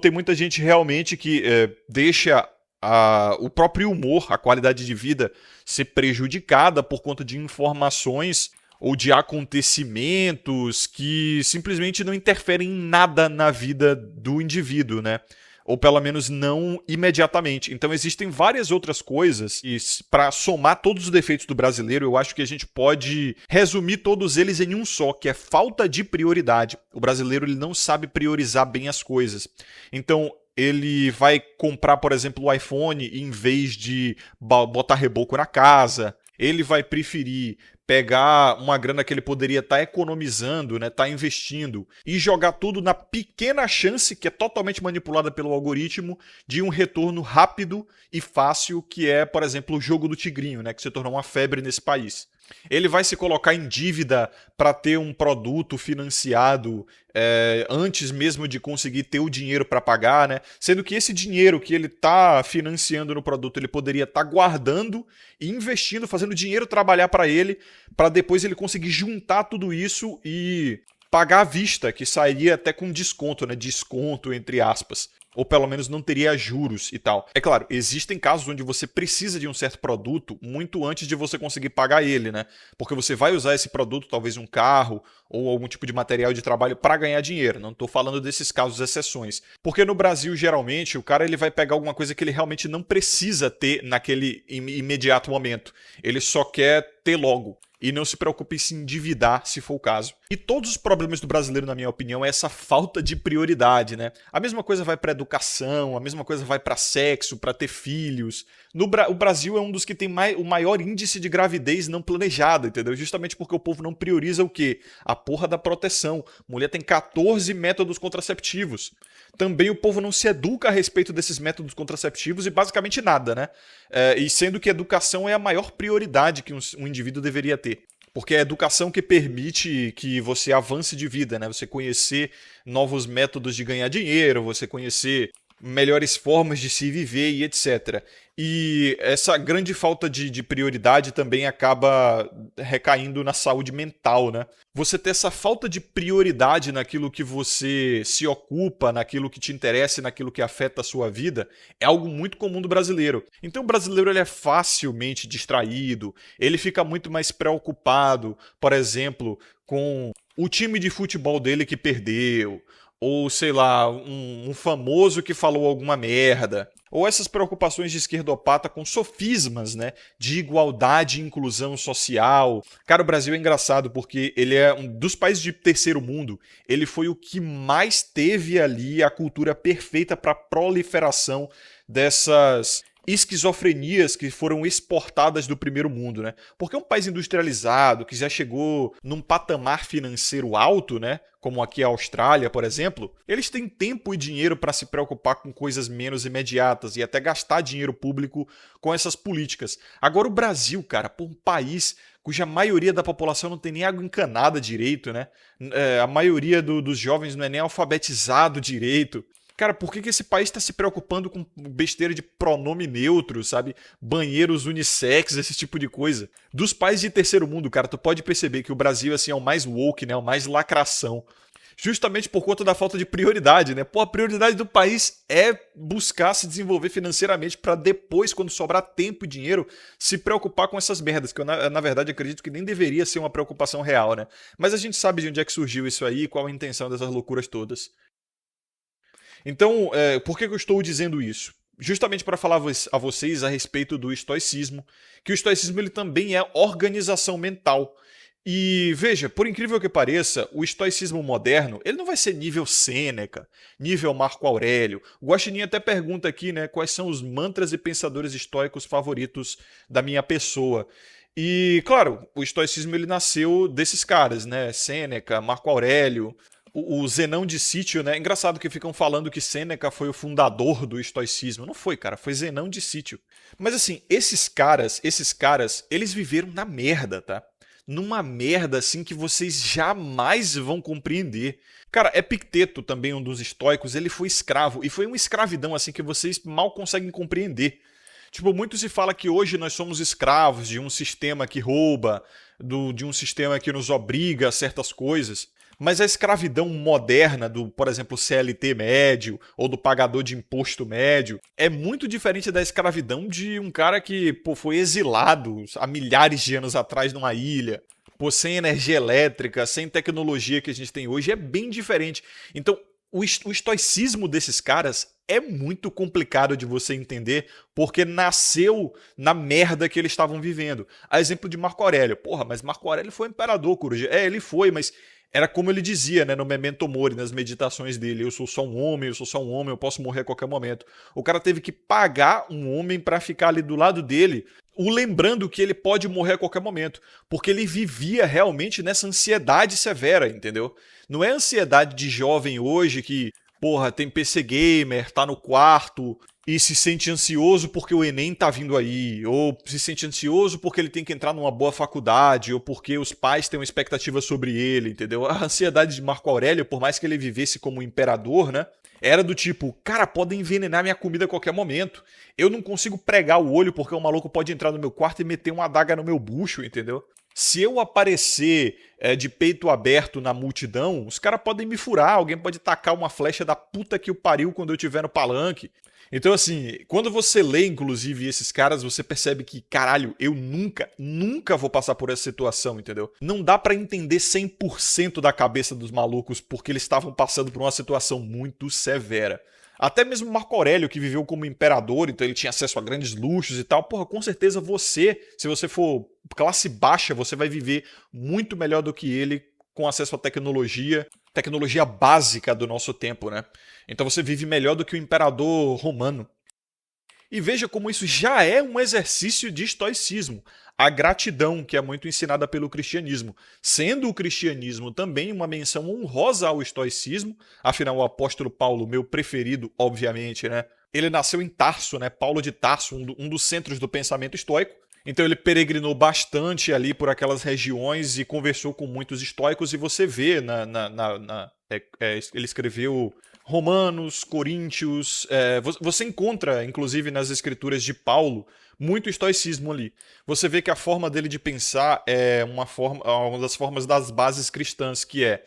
Tem muita gente realmente que deixa o próprio humor, a qualidade de vida, ser prejudicada por conta de informações ou de acontecimentos que simplesmente não interferem em nada na vida do indivíduo, né? Ou pelo menos não imediatamente. Então existem várias outras coisas e para somar todos os defeitos do brasileiro, eu acho que a gente pode resumir todos eles em um só, que é falta de prioridade. O brasileiro ele não sabe priorizar bem as coisas. Então ele vai comprar, por exemplo, o iPhone em vez de botar reboco na casa. Ele vai preferir pegar uma grana que ele poderia estar economizando, né, estar investindo, e jogar tudo na pequena chance, que é totalmente manipulada pelo algoritmo, de um retorno rápido e fácil, que é, por exemplo, o jogo do tigrinho, né, que se tornou uma febre nesse país. Ele vai se colocar em dívida para ter um produto financiado antes mesmo de conseguir ter o dinheiro para pagar, né? Sendo que esse dinheiro que ele está financiando no produto, ele poderia estar guardando e investindo, fazendo dinheiro trabalhar para depois ele conseguir juntar tudo isso e pagar à vista, que sairia até com desconto, né? Desconto, entre aspas. Ou pelo menos não teria juros e tal. É claro, existem casos onde você precisa de um certo produto muito antes de você conseguir pagar ele, né? Porque você vai usar esse produto, talvez um carro ou algum tipo de material de trabalho para ganhar dinheiro. Não estou falando desses casos exceções. Porque no Brasil, geralmente, o cara ele vai pegar alguma coisa que ele realmente não precisa ter naquele imediato momento. Ele só quer ter logo. E não se preocupe em se endividar, se for o caso. E todos os problemas do brasileiro, na minha opinião, é essa falta de prioridade, né? A mesma coisa vai para educação, a mesma coisa vai para sexo, para ter filhos. O Brasil é um dos que tem o maior índice de gravidez não planejada, entendeu? Justamente porque o povo não prioriza o quê? A porra da proteção. Mulher tem 14 métodos contraceptivos. Também o povo não se educa a respeito desses métodos contraceptivos e basicamente nada, né? E sendo que a educação é a maior prioridade que um indivíduo deveria ter. Porque é a educação que permite que você avance de vida, né? Você conhecer novos métodos de ganhar dinheiro, você conhecer melhores formas de se viver e etc. E essa grande falta de prioridade também acaba recaindo na saúde mental, né? Você ter essa falta de prioridade naquilo que você se ocupa, naquilo que te interessa e naquilo que afeta a sua vida, é algo muito comum do brasileiro. Então o brasileiro ele é facilmente distraído, ele fica muito mais preocupado, por exemplo, com o time de futebol dele que perdeu, ou sei lá, um famoso que falou alguma merda, ou essas preocupações de esquerdopata com sofismas, né, de igualdade e inclusão social. Cara, o Brasil é engraçado porque ele é um dos países de terceiro mundo, ele foi o que mais teve ali a cultura perfeita para proliferação dessas esquizofrenias que foram exportadas do primeiro mundo, né? Porque é um país industrializado, que já chegou num patamar financeiro alto, né? Como aqui a Austrália, por exemplo, eles têm tempo e dinheiro para se preocupar com coisas menos imediatas e até gastar dinheiro público com essas políticas. Agora o Brasil, cara, por um país cuja maioria da população não tem nem água encanada direito, né? A maioria dos jovens não é nem alfabetizado direito. Cara, por que esse país está se preocupando com besteira de pronome neutro, sabe? Banheiros unissex, esse tipo de coisa. Dos países de terceiro mundo, cara, tu pode perceber que o Brasil assim, é o mais woke, né? É o mais lacração. Justamente por conta da falta de prioridade, né? Pô, a prioridade do país é buscar se desenvolver financeiramente para depois, quando sobrar tempo e dinheiro, se preocupar com essas merdas, que eu, na verdade, acredito que nem deveria ser uma preocupação real, né? Mas a gente sabe de onde é que surgiu isso aí e qual a intenção dessas loucuras todas. Então, por que eu estou dizendo isso? Justamente para falar a vocês a respeito do estoicismo, que o estoicismo ele também é organização mental. E veja, por incrível que pareça, o estoicismo moderno ele não vai ser nível Sêneca, nível Marco Aurélio. O Guaxinim até pergunta aqui, né, quais são os mantras e pensadores estoicos favoritos da minha pessoa. E, claro, o estoicismo ele nasceu desses caras, né? Sêneca, Marco Aurélio, o Zenão de Sítio, né? Engraçado que ficam falando que Sêneca foi o fundador do estoicismo. Não foi, cara, foi Zenão de Sítio. Mas assim, esses caras, eles viveram na merda, tá? Numa merda assim que vocês jamais vão compreender. Cara, Epicteto, também um dos estoicos, ele foi escravo. E foi uma escravidão assim que vocês mal conseguem compreender. Tipo, muito se fala que hoje nós somos escravos de um sistema que rouba, de um sistema que nos obriga a certas coisas. Mas a escravidão moderna do, por exemplo, CLT médio ou do pagador de imposto médio é muito diferente da escravidão de um cara que, pô, foi exilado há milhares de anos atrás numa ilha. Pô, sem energia elétrica, sem tecnologia que a gente tem hoje, é bem diferente. Então, o estoicismo desses caras é muito complicado de você entender, porque nasceu na merda que eles estavam vivendo. A exemplo de Marco Aurélio. Porra, mas Marco Aurélio foi imperador, Coruja. É, ele foi, mas era como ele dizia, né, no Memento Mori, nas meditações dele: eu sou só um homem, eu sou só um homem, eu posso morrer a qualquer momento. O cara teve que pagar um homem para ficar ali do lado dele, o lembrando que ele pode morrer a qualquer momento, porque ele vivia realmente nessa ansiedade severa, entendeu? Não é ansiedade de jovem hoje que, porra, tem PC gamer, tá no quarto e se sente ansioso porque o Enem tá vindo aí, ou se sente ansioso porque ele tem que entrar numa boa faculdade, ou porque os pais têm uma expectativa sobre ele, entendeu? A ansiedade de Marco Aurélio, por mais que ele vivesse como imperador, né, era do tipo: cara, podem envenenar minha comida a qualquer momento. Eu não consigo pregar o olho porque o maluco pode entrar no meu quarto e meter uma adaga no meu bucho, entendeu? Se eu aparecer de peito aberto na multidão, os caras podem me furar, alguém pode tacar uma flecha da puta que o pariu quando eu estiver no palanque. Então, assim, quando você lê, inclusive, esses caras, você percebe que, caralho, eu nunca vou passar por essa situação, entendeu? Não dá pra entender 100% da cabeça dos malucos porque eles estavam passando por uma situação muito severa. Até mesmo Marco Aurélio, que viveu como imperador, então ele tinha acesso a grandes luxos e tal. Porra, com certeza você, se você for classe baixa, você vai viver muito melhor do que ele com acesso à tecnologia básica do nosso tempo, né? Então você vive melhor do que o imperador romano. E veja como isso já é um exercício de estoicismo. A gratidão, que é muito ensinada pelo cristianismo. Sendo o cristianismo também uma menção honrosa ao estoicismo, afinal o apóstolo Paulo, meu preferido, obviamente, né? Ele nasceu em Tarso, né? Paulo de Tarso, um dos centros do pensamento estoico. Então ele peregrinou bastante ali por aquelas regiões e conversou com muitos estoicos, e você vê ele escreveu Romanos, Coríntios, você encontra, inclusive nas escrituras de Paulo, muito estoicismo ali. Você vê que a forma dele de pensar é uma das formas das bases cristãs, que é,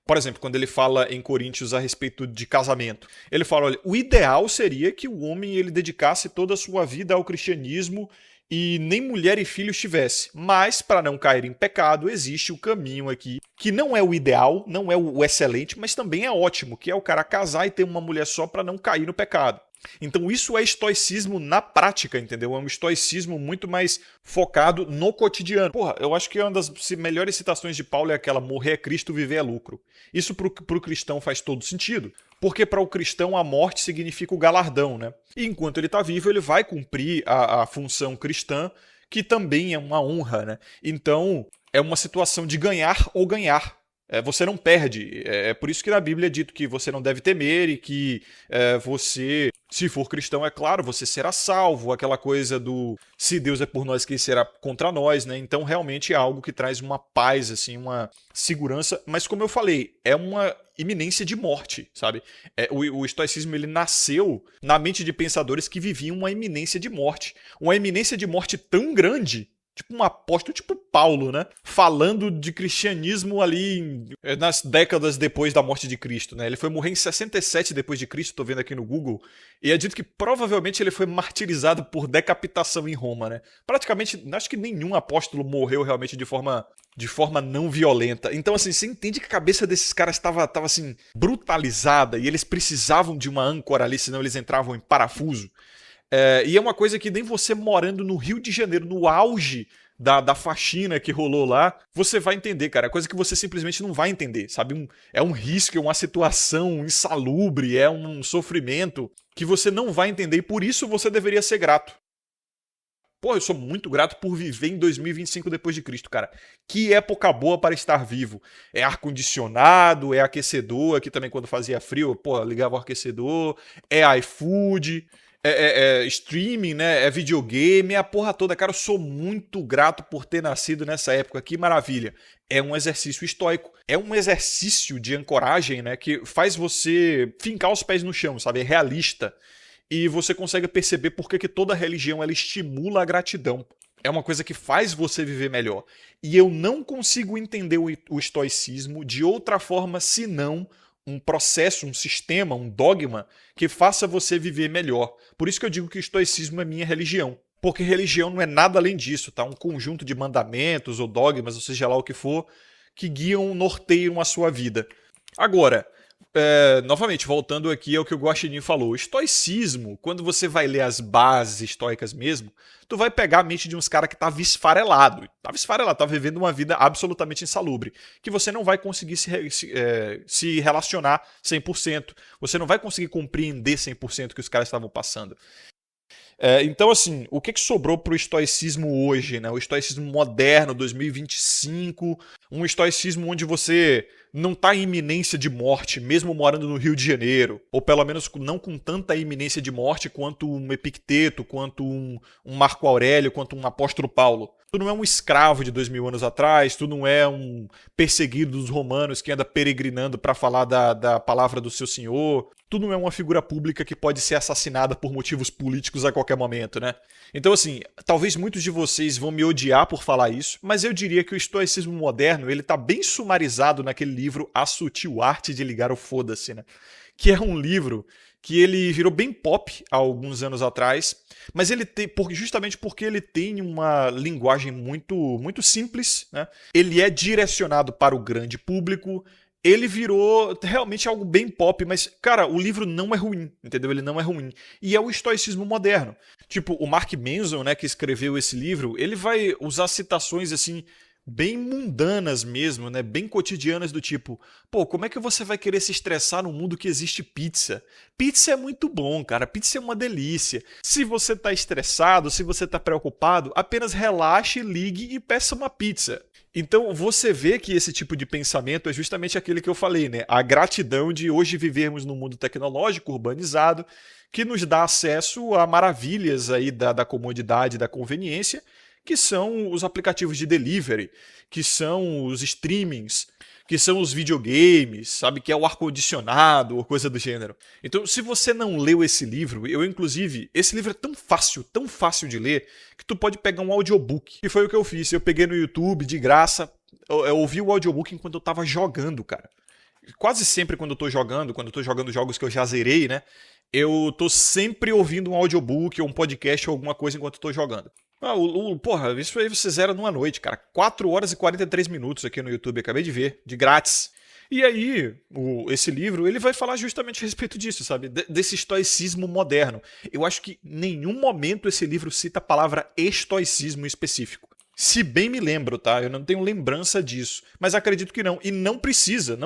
por exemplo, quando ele fala em Coríntios a respeito de casamento, ele fala: olha, o ideal seria que o homem ele dedicasse toda a sua vida ao cristianismo e nem mulher e filhos tivesse. Mas, para não cair em pecado, existe o caminho aqui, que não é o ideal, não é o excelente, mas também é ótimo, que é o cara casar e ter uma mulher só para não cair no pecado. Então isso é estoicismo na prática, entendeu? É um estoicismo muito mais focado no cotidiano. Porra, eu acho que uma das melhores citações de Paulo é aquela: morrer é Cristo, viver é lucro. Isso pro cristão faz todo sentido, porque para o cristão a morte significa o galardão, né? E enquanto ele está vivo, ele vai cumprir a função cristã, que também é uma honra, né? Então é uma situação de ganhar ou ganhar. Você não perde. É por isso que na Bíblia é dito que você não deve temer e que você, se for cristão, é claro, você será salvo. Aquela coisa do se Deus é por nós, quem será contra nós, né? Então realmente é algo que traz uma paz, assim, uma segurança. Mas como eu falei, é uma iminência de morte, sabe? O estoicismo ele nasceu na mente de pensadores que viviam uma iminência de morte. Uma iminência de morte tão grande, tipo um apóstolo, tipo Paulo, né? Falando de cristianismo ali nas décadas depois da morte de Cristo, né? Ele foi morrer em 67 depois de Cristo, tô vendo aqui no Google, e é dito que provavelmente ele foi martirizado por decapitação em Roma, né? Praticamente, acho que nenhum apóstolo morreu realmente de forma não violenta. Então, assim, você entende que a cabeça desses caras estava assim, brutalizada, e eles precisavam de uma âncora ali, senão eles entravam em parafuso. E é uma coisa que nem você morando no Rio de Janeiro, no auge da faxina que rolou lá, você vai entender, cara. É coisa que você simplesmente não vai entender, sabe? É um risco, é uma situação insalubre, é um sofrimento que você não vai entender, e por isso você deveria ser grato. Pô, eu sou muito grato por viver em 2025 depois de Cristo, cara. Que época boa para estar vivo. É ar-condicionado, é aquecedor, aqui também quando fazia frio, pô, ligava o aquecedor, é iFood, streaming, né? É videogame, é a porra toda. Cara, eu sou muito grato por ter nascido nessa época. Que maravilha. É um exercício estoico. É um exercício de ancoragem, né? Que faz você fincar os pés no chão, sabe? É realista. E você consegue perceber por que toda religião ela estimula a gratidão. É uma coisa que faz você viver melhor. E eu não consigo entender o estoicismo de outra forma senão um processo, um sistema, um dogma que faça você viver melhor. Por isso que eu digo que o estoicismo é minha religião. Porque religião não é nada além disso, tá? Um conjunto de mandamentos ou dogmas, ou seja lá o que for, que guiam, norteiam a sua vida. Agora, novamente, voltando aqui ao que o Guaxinim falou, o estoicismo, quando você vai ler as bases estoicas mesmo, tu vai pegar a mente de uns caras que tava esfarelado, tava vivendo uma vida absolutamente insalubre, que você não vai conseguir se relacionar 100%, você não vai conseguir compreender 100% o que os caras estavam passando. Então, assim, o que sobrou pro estoicismo hoje, né? O estoicismo moderno, 2025, um estoicismo onde você não está em iminência de morte, mesmo morando no Rio de Janeiro, ou pelo menos não com tanta iminência de morte quanto um Epicteto, quanto um Marco Aurélio, quanto um apóstolo Paulo. Tu não é um escravo de 2000 anos atrás, tu não é um perseguido dos romanos que anda peregrinando para falar da palavra do seu senhor. Tu não é uma figura pública que pode ser assassinada por motivos políticos a qualquer momento, né? Então, assim, talvez muitos de vocês vão me odiar por falar isso, mas eu diria que o estoicismo moderno, ele tá bem sumarizado naquele livro A Sutil Arte de Ligar o Foda-se, né? Que é um livro que ele virou bem pop há alguns anos atrás, mas ele tem, justamente porque ele tem uma linguagem muito simples, né? Ele é direcionado para o grande público, ele virou realmente algo bem pop, mas, cara, o livro não é ruim, entendeu? Ele não é ruim. E é o estoicismo moderno. Tipo, o Mark Manson, né, que escreveu esse livro, ele vai usar citações, assim, bem mundanas mesmo, né? Bem cotidianas do tipo, pô, como é que você vai querer se estressar num mundo que existe pizza? Pizza é muito bom, cara. Pizza é uma delícia. Se você tá estressado, se você tá preocupado, apenas relaxe, ligue e peça uma pizza. Então você vê que esse tipo de pensamento é justamente aquele que eu falei, né? A gratidão de hoje vivermos num mundo tecnológico, urbanizado, que nos dá acesso a maravilhas aí da comodidade, da conveniência, que são os aplicativos de delivery, que são os streamings, que são os videogames, sabe? Que é o ar-condicionado ou coisa do gênero. Então, se você não leu esse livro, inclusive, esse livro é tão fácil de ler, que tu pode pegar um audiobook. E foi o que eu fiz. Eu peguei no YouTube, de graça, eu ouvi o audiobook enquanto eu tava jogando, cara. Quase sempre quando eu tô jogando jogos que eu já zerei, né? Eu tô sempre ouvindo um audiobook ou um podcast ou alguma coisa enquanto eu tô jogando. Porra, isso aí você zera numa noite, cara. 4 horas e 43 minutos aqui no YouTube, acabei de ver, de grátis. E aí, esse livro, ele vai falar justamente a respeito disso, sabe? Desse estoicismo moderno. Eu acho que em nenhum momento esse livro cita a palavra estoicismo específico. Se bem me lembro, tá? Eu não tenho lembrança disso. Mas acredito que não. E não precisa.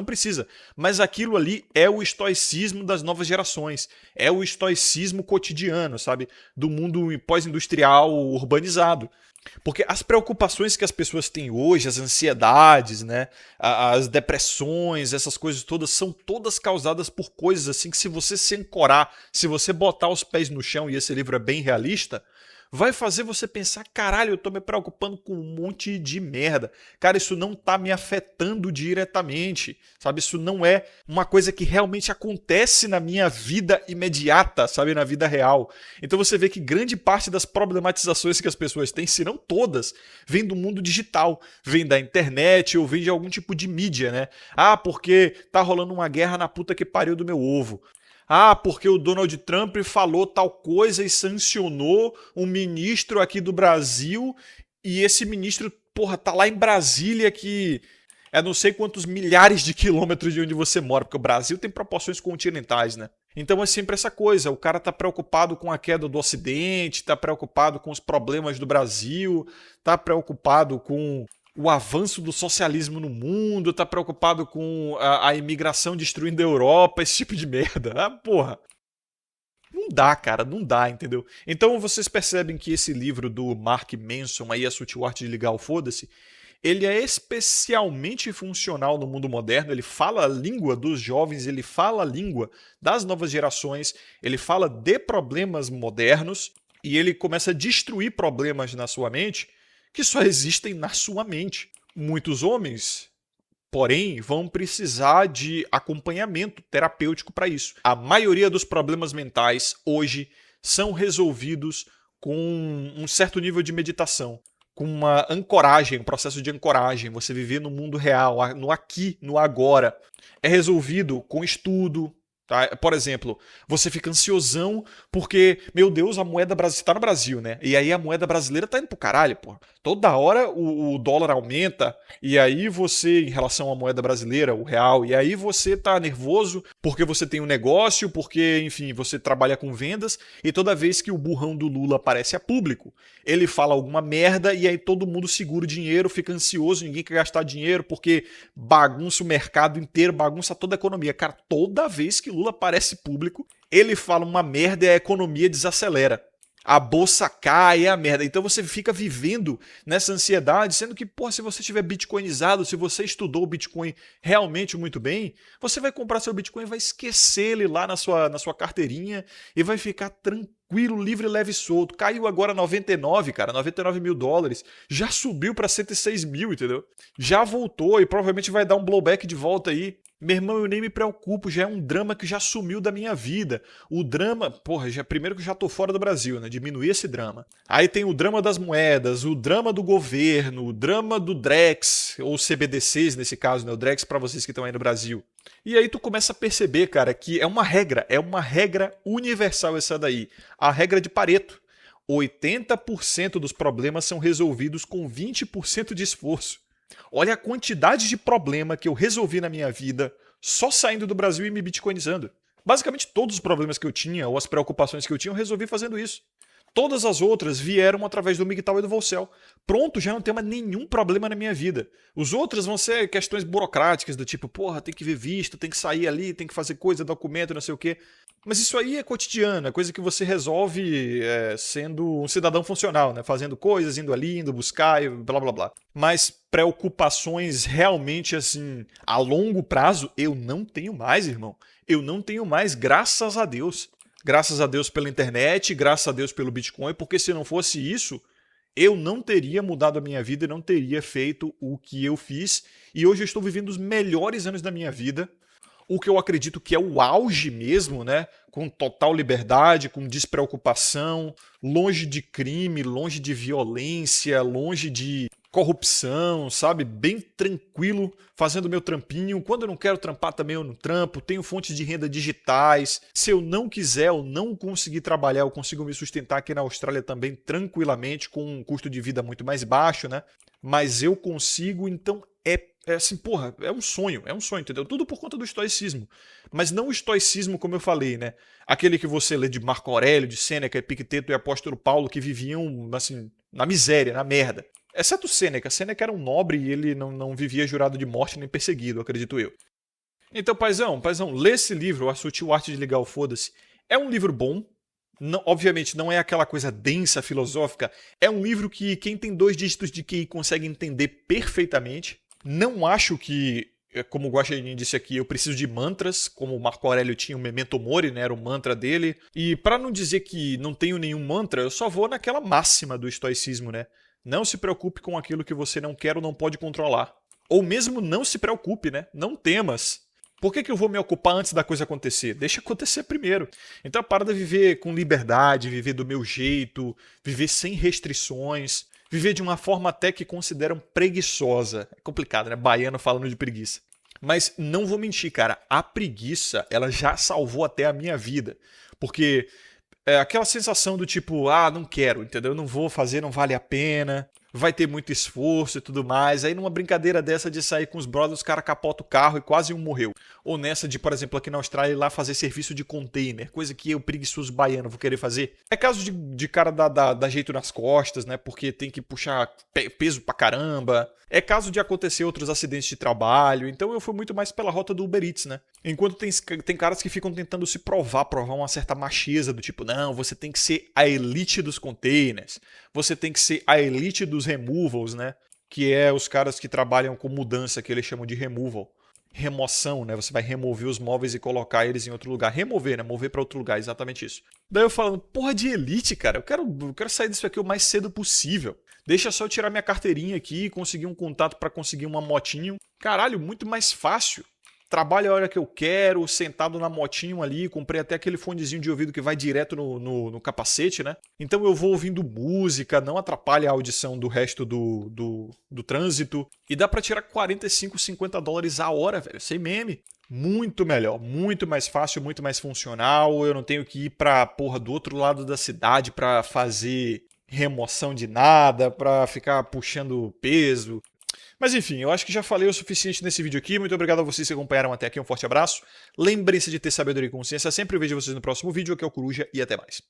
Mas aquilo ali é o estoicismo das novas gerações. É o estoicismo cotidiano, sabe? Do mundo pós-industrial urbanizado. Porque as preocupações que as pessoas têm hoje, as ansiedades, né? As depressões, essas coisas todas, são todas causadas por coisas assim que se você se ancorar, se você botar os pés no chão, e esse livro é bem realista, vai fazer você pensar, caralho, eu tô me preocupando com um monte de merda. Cara, isso não tá me afetando diretamente, sabe? Isso não é uma coisa que realmente acontece na minha vida imediata, sabe? Na vida real. Então você vê que grande parte das problematizações que as pessoas têm, se não todas, vem do mundo digital, vem da internet ou vem de algum tipo de mídia, né? Ah, porque tá rolando uma guerra na puta que pariu do meu ovo. Ah, porque o Donald Trump falou tal coisa e sancionou um ministro aqui do Brasil e esse ministro, porra, tá lá em Brasília que é não sei quantos milhares de quilômetros de onde você mora, porque o Brasil tem proporções continentais, né? Então é sempre essa coisa, o cara tá preocupado com a queda do Ocidente, tá preocupado com os problemas do Brasil, tá preocupado com o avanço do socialismo no mundo, tá preocupado com a imigração destruindo a Europa, esse tipo de merda. Ah, porra. Não dá, cara, não dá, entendeu? Então vocês percebem que esse livro do Mark Manson, aí, A Sutil Arte de Ligar o Foda-se, ele é especialmente funcional no mundo moderno, ele fala a língua dos jovens, ele fala a língua das novas gerações, ele fala de problemas modernos e ele começa a destruir problemas na sua mente que só existem na sua mente. Muitos homens, porém, vão precisar de acompanhamento terapêutico para isso. A maioria dos problemas mentais hoje são resolvidos com um certo nível de meditação, com uma ancoragem, um processo de ancoragem, você viver no mundo real, no aqui, no agora. É resolvido com estudo. Tá? Por exemplo, você fica ansiosão porque, meu Deus, a moeda brasileira tá no Brasil, né? E aí a moeda brasileira tá indo pro caralho, pô. Toda hora o dólar aumenta, e aí você, em relação à moeda brasileira, o real, e aí você tá nervoso porque você tem um negócio, porque, enfim, você trabalha com vendas, e toda vez que o burrão do Lula aparece a público, ele fala alguma merda, e aí todo mundo segura o dinheiro, fica ansioso, ninguém quer gastar dinheiro, porque bagunça o mercado inteiro, bagunça toda a economia. Cara, toda vez que Lula aparece público, ele fala uma merda e a economia desacelera. A bolsa cai, é a merda. Então você fica vivendo nessa ansiedade, sendo que, pô, se você tiver bitcoinizado, se você estudou o Bitcoin realmente muito bem, você vai comprar seu Bitcoin, vai esquecer ele lá na sua carteirinha e vai ficar tranquilo, livre, leve e solto. Caiu agora 99, cara, 99 mil dólares. Já subiu para 106 mil, entendeu? Já voltou e provavelmente vai dar um blowback de volta aí. Meu irmão, eu nem me preocupo, já é um drama que já sumiu da minha vida. O drama, porra, primeiro que eu já tô fora do Brasil, né? Diminuir esse drama. Aí tem o drama das moedas, o drama do governo, o drama do Drex, ou CBDCs nesse caso, né? O Drex para vocês que estão aí no Brasil. E aí tu começa a perceber, cara, que é uma regra universal essa daí. A regra de Pareto. 80% dos problemas são resolvidos com 20% de esforço. Olha a quantidade de problema que eu resolvi na minha vida só saindo do Brasil e me bitcoinizando. Basicamente todos os problemas que eu tinha ou as preocupações que eu tinha eu resolvi fazendo isso. Todas as outras vieram através do MGTOW e do Volcel. Pronto, já não tem mais nenhum problema na minha vida. Os outros vão ser questões burocráticas do tipo, porra, tem que ver visto, tem que sair ali, tem que fazer coisa, documento, não sei o quê. Mas isso aí é cotidiano, é coisa que você resolve sendo um cidadão funcional, né? Fazendo coisas, indo ali, indo buscar e blá blá blá. Mas preocupações realmente assim, a longo prazo, eu não tenho mais, irmão. Eu não tenho mais, graças a Deus. Graças a Deus pela internet, graças a Deus pelo Bitcoin, porque se não fosse isso, eu não teria mudado a minha vida e não teria feito o que eu fiz. E hoje eu estou vivendo os melhores anos da minha vida. O que eu acredito que é o auge mesmo, né? Com total liberdade, com despreocupação, longe de crime, longe de violência, longe de corrupção, sabe? Bem tranquilo, fazendo meu trampinho. Quando eu não quero trampar também eu não trampo. Tenho fontes de renda digitais. Se eu não quiser ou não conseguir trabalhar, eu consigo me sustentar aqui na Austrália também tranquilamente, com um custo de vida muito mais baixo, né? Mas eu consigo, então é assim, porra, é um sonho, entendeu? Tudo por conta do estoicismo. Mas não o estoicismo, como eu falei, né? Aquele que você lê de Marco Aurélio, de Sêneca, Epicteto e Apóstolo Paulo, que viviam, assim, na miséria, na merda. Exceto Sêneca. Sêneca era um nobre e ele não vivia jurado de morte nem perseguido, acredito eu. Então, paizão, lê esse livro, A Sutil Arte de Ligar o Foda-se. É um livro bom. Não, obviamente, não é aquela coisa densa, filosófica. É um livro que quem tem 2 dígitos de QI consegue entender perfeitamente. Não acho que, como o Guaxinim disse aqui, eu preciso de mantras, como o Marco Aurélio tinha o Memento Mori, né, era o mantra dele. E para não dizer que não tenho nenhum mantra, eu só vou naquela máxima do estoicismo, né? Não se preocupe com aquilo que você não quer ou não pode controlar. Ou mesmo não se preocupe, né? Não temas. Por que eu vou me ocupar antes da coisa acontecer? Deixa acontecer primeiro. Então a parada é viver com liberdade, viver do meu jeito, viver sem restrições, viver de uma forma até que consideram preguiçosa. É complicado, né? Baiano falando de preguiça. Mas não vou mentir, cara. A preguiça, ela já salvou até a minha vida. Porque aquela sensação do tipo, não quero, entendeu? Não vou fazer, não vale a pena. Vai ter muito esforço e tudo mais. Aí numa brincadeira dessa de sair com os brothers, os caras capotam o carro e quase um morreu. Ou nessa de, por exemplo, aqui na Austrália, ir lá fazer serviço de container. Coisa que eu, preguiçoso baiano, vou querer fazer. É caso de cara dar jeito nas costas, né? Porque tem que puxar peso pra caramba. É caso de acontecer outros acidentes de trabalho. Então eu fui muito mais pela rota do Uber Eats, né? Enquanto tem caras que ficam tentando se provar uma certa macheza do tipo, não, você tem que ser a elite dos containers. Você tem que ser a elite dos removals, né? Que é os caras que trabalham com mudança, que eles chamam de removal. Remoção, né? Você vai remover os móveis e colocar eles em outro lugar. Remover, né? Mover para outro lugar, exatamente isso. Daí eu falando, porra de elite, cara. Eu quero sair disso aqui o mais cedo possível. Deixa só eu tirar minha carteirinha aqui e conseguir um contato para conseguir uma motinho. Caralho, muito mais fácil. trabalho a hora que eu quero, sentado na motinho ali, comprei até aquele fonezinho de ouvido que vai direto no capacete, né? Então eu vou ouvindo música, não atrapalha a audição do resto do trânsito. E dá pra tirar 45, 50 dólares a hora, velho, sem meme. Muito melhor, muito mais fácil, muito mais funcional. Eu não tenho que ir pra porra do outro lado da cidade pra fazer remoção de nada, pra ficar puxando peso. Mas enfim, eu acho que já falei o suficiente nesse vídeo aqui. Muito obrigado a vocês que acompanharam até aqui. Um forte abraço. Lembre-se de ter sabedoria e consciência sempre. Eu vejo vocês no próximo vídeo. Aqui é o Coruja e até mais.